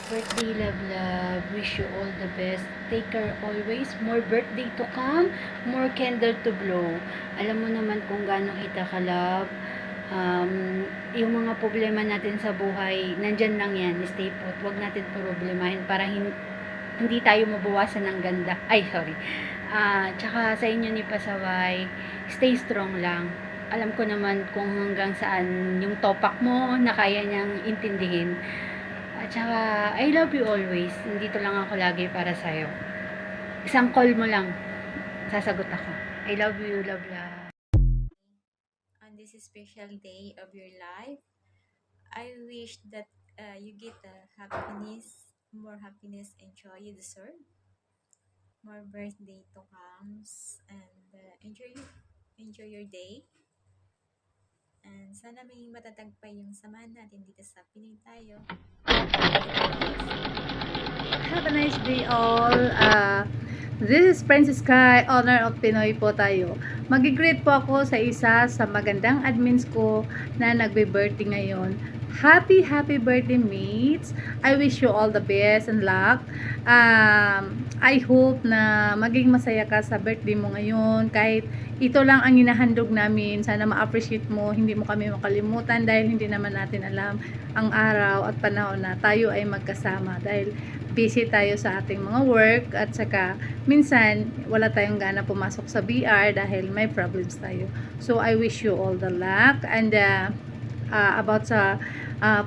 Birthday, love, love. Wish you all the best. Take care always. More birthday to come. More candle to blow. Alam mo naman kung gaano kita ka-love. Yung mga problema natin sa buhay, nandyan lang yan. Stay put. Huwag natin problemahin para hindi tayo mabawasan ng ganda. Ay, sorry. Tsaka sa inyo ni Pasaway, stay strong lang. Alam ko naman kung hanggang saan yung topak mo na kaya niyang intindihin. At saka, I love you always. Nandito lang ako lagi para sa'yo. Isang call mo lang, sasagot ako. I love you, love, love. On this special day of your life. I wish that you get more happiness and joy you deserve, more birthday to comes, and enjoy your day. And sana may matatagpay yung samahan natin dito sa Pinoy tayo. Have a nice day all. This is Princess Kai, owner of Pinoy po tayo. Mag-greet po ako sa isa sa magandang admins ko na nagbe-birthday ngayon. Happy birthday mates. I wish you all the best and luck. I hope na maging masaya ka sa birthday mo ngayon. Kahit ito lang ang hinahandog namin, sana ma-appreciate mo, hindi mo kami makalimutan dahil hindi naman natin alam ang araw at panahon na tayo ay magkasama dahil busy tayo sa ating mga work at saka minsan wala tayong gana pumasok sa BR dahil may problems tayo. So I wish you all the luck and about sa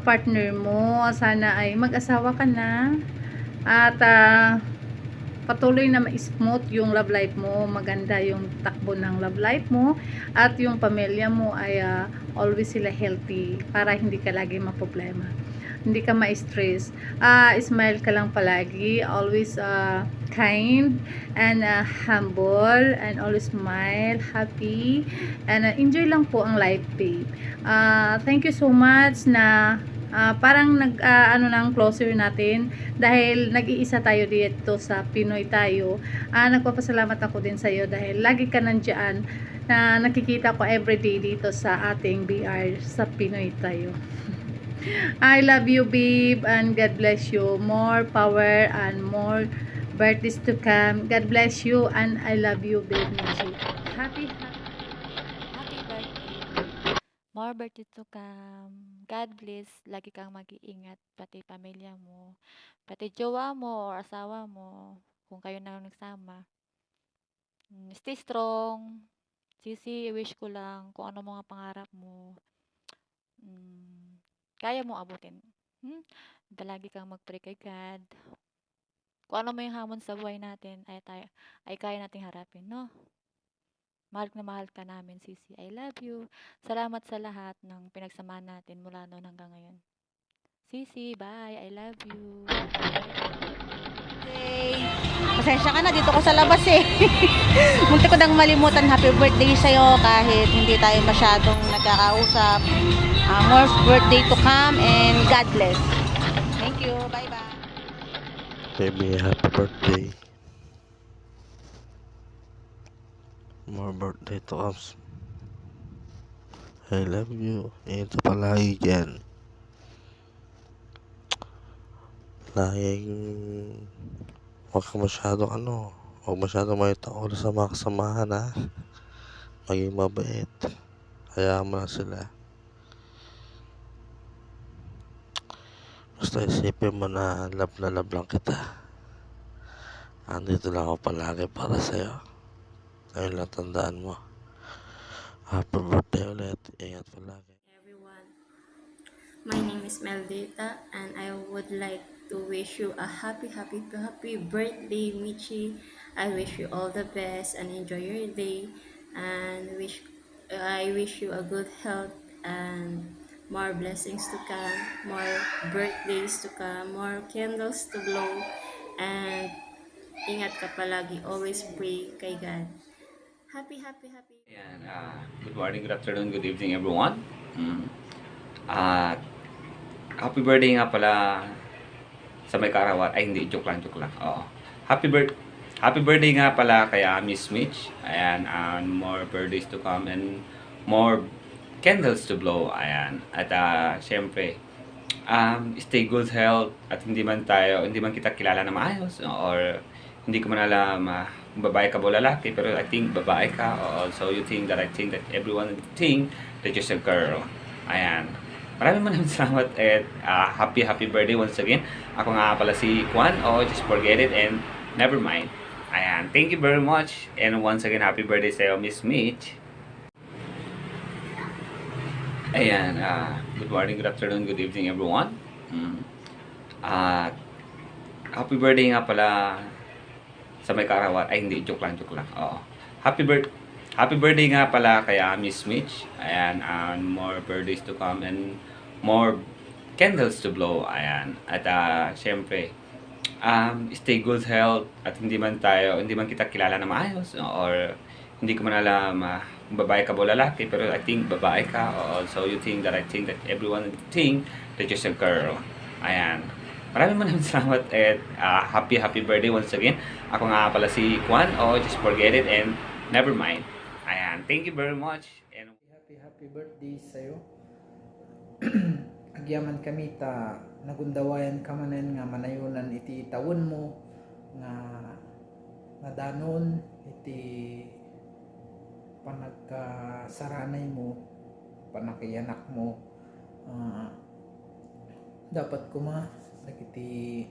partner mo, sana ay mag-asawa ka na at patuloy na ma-smooth yung love life mo, maganda yung takbo ng love life mo at yung pamilya mo ay always sila healthy para hindi ka lagi maproblema, hindi ka ma-stress. Smile ka lang palagi, always kind and humble and always smile, happy and enjoy lang po ang life, babe. Thank you so much na parang ano nang closer natin dahil nag-iisa tayo dito sa Pinoy tayo. Nagpapasalamat ako din sa iyo dahil lagi ka nandiyan na nakikita ko everyday dito sa ating BR sa Pinoy tayo. I love you, babe, and God bless you. More power and more birthdays to come. God bless you and I love you, babe Michi. Happy Birthday. More birthday to come. God bless. Lagi kang mag-iingat, pati pamilya mo, pati jowa mo or asawa mo, kung kayo na nagsama. Stay strong. Sisi, wish ko lang kung ano mga pangarap mo. Kaya mo abutin. Lagi kang mag-pray kay God. Kung ano mo yung hamon sa buhay natin, ay kaya nating harapin, no? Mahal na mahal ka namin, Sisi. I love you. Salamat sa lahat ng pinagsamahan natin mula noon hanggang ngayon. Sisi, bye. I love you. Hey, pasensya ka na, dito ko sa labas eh. Munti ko nang malimutan, happy birthday sa'yo kahit hindi tayo masyadong nagkakausap. More birthday to come and God bless. Thank you, bye-bye. Baby, happy birthday. More birthday to us. I love you. Ito palagi dyan. Laging huwag ka masyadong huwag masyadong maitaon sa mga kasamahan ha. Maging mabait. Hayaan mo na sila. Basta isipin mo na love lang kita. Andito lang ako palagi para sa'yo. Ayun lang tandaan mo. Happy birthday ulit. Ingat palagi. Everyone, my name is Meldita and I would like to wish you a happy birthday, Michi. I wish you all the best and enjoy your day and I wish you a good health and more blessings to come, more birthdays to come, more candles to blow and ingat ka palagi, always pray kay God. Happy. And good morning, good afternoon, good evening, everyone. Uh, happy birthday nga pala sa may kaarawan. Ay, hindi, joke lang. Oo. Happy birthday nga pala kay Miss Mitch. Ayan, and more birthdays to come and more candles to blow. Ayan. At syempre, stay good health at hindi man kita kilala na maayos or hindi ko man alam kung babae ka o lalaki, pero I think babae ka. Also, you think that I think that everyone think that you're a girl. Ayan. Maraming salamat at happy birthday once again. Ako nga pala si Juan, just forget it and never mind. Ayan. Thank you very much. And once again, happy birthday sa'yo, Miss Mitch. Ayan. Good morning, good afternoon, good evening, everyone. Happy birthday nga pala sa may kaarawan. Ay, hindi. Joke lang. Oo. Happy birthday nga pala kaya Miss Mitch. Ayan. And more birthdays to come and more candles to blow. Ayan. At syempre, stay good health at hindi man kita kilala na maayos or hindi ko man alam kung babae ka o lalaki, pero I think babae ka. Also, you think that I think that everyone think that you're a girl. Ayan. Maraming salamat at happy birthday once again. Ako nga pala si Juan, just forget it and never mind. Ayan. Thank you very much. And Happy birthday sa'yo. Agyaman kami ta nagundawayan ka manen nga manayunan iti tawon mo nga nadanon iti panagkasaranay mo, panakiyanak mo. Dapat kuma iti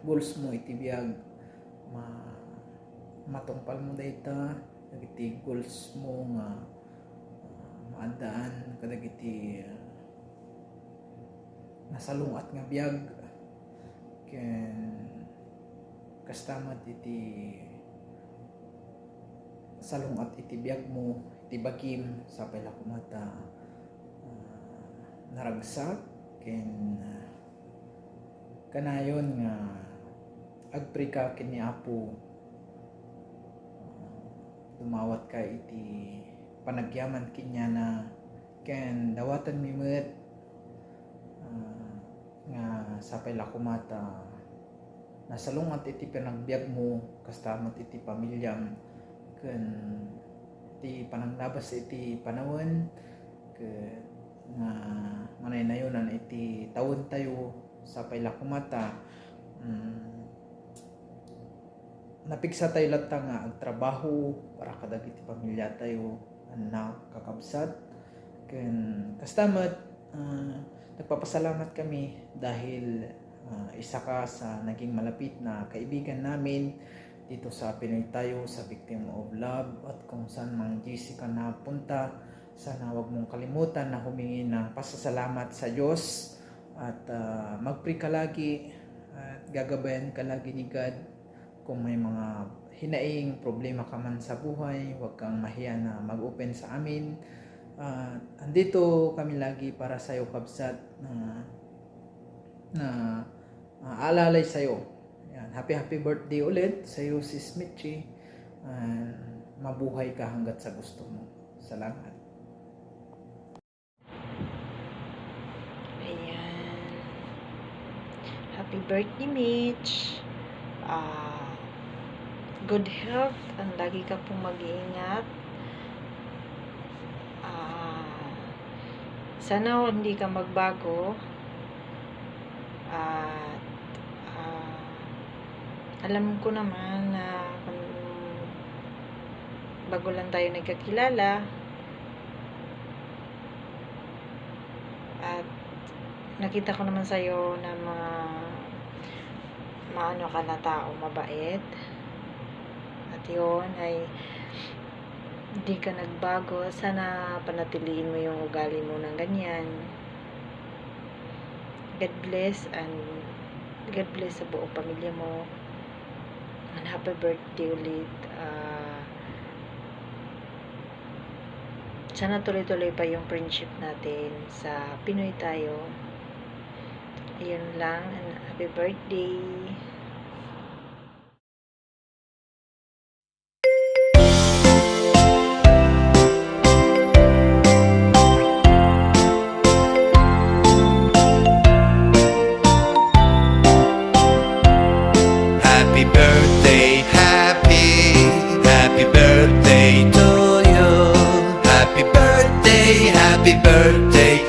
goals mo iti biyag matungpal mo dayta iti goals mo nga maandaan kadagiti nasalungat nga biyag ken kastamat iti salungat iti biyag mo iti bagim sapay la kumata naragsak ken kanayon nga agpri ka ken ni Apo dumawat ka iti panagyaman kinya na ken dawatan mi met nga sapay la kumata nasalungat iti panagbiag mo kastamat iti pamilyam ken iti pananglabas iti panawon ken nga manaynayonan iti tawon tayo sapay la kumata napigsa tayo latta nga agtrabaho para kadagiti pamilya tayo anak kakabsat ken kastamat nagpapasalamat kami dahil isa ka sa naging malapit na kaibigan namin dito sa Pinoy Tayo sa Victim of Love, at kung saan mang GC ka napunta, sana wag mong kalimutan na humingi ng pasasalamat sa Diyos at mag-pray ka lagi at gagabayan ka lagi ni God. Kung may mga hinaing problema ka man sa buhay, huwag kang mahiya na mag-open sa amin. Andito kami lagi para sa iyo, kabsat, na aalalay sa iyo. Yan, happy birthday ulit sa iyo, Sis Mitchie. Mabuhay ka hanggat sa gusto mo. Salamat. Ayan. Happy birthday, Mitch. Good health. Ang lagi ka pong mag-iingat. Sana hindi ka magbago. At alam ko naman na bago lang tayo nagkakilala. At nakita ko naman sa'yo na maano ka na tao, mabait. At yun ay hindi ka nagbago. Sana panatiliin mo yung ugali mo ng ganyan. God bless sa buong pamilya mo. And happy birthday ulit. Sana tuloy-tuloy pa yung friendship natin sa Pinoy Tayo. Ayun lang, and happy birthday. Happy birthday, happy birthday to you. Happy birthday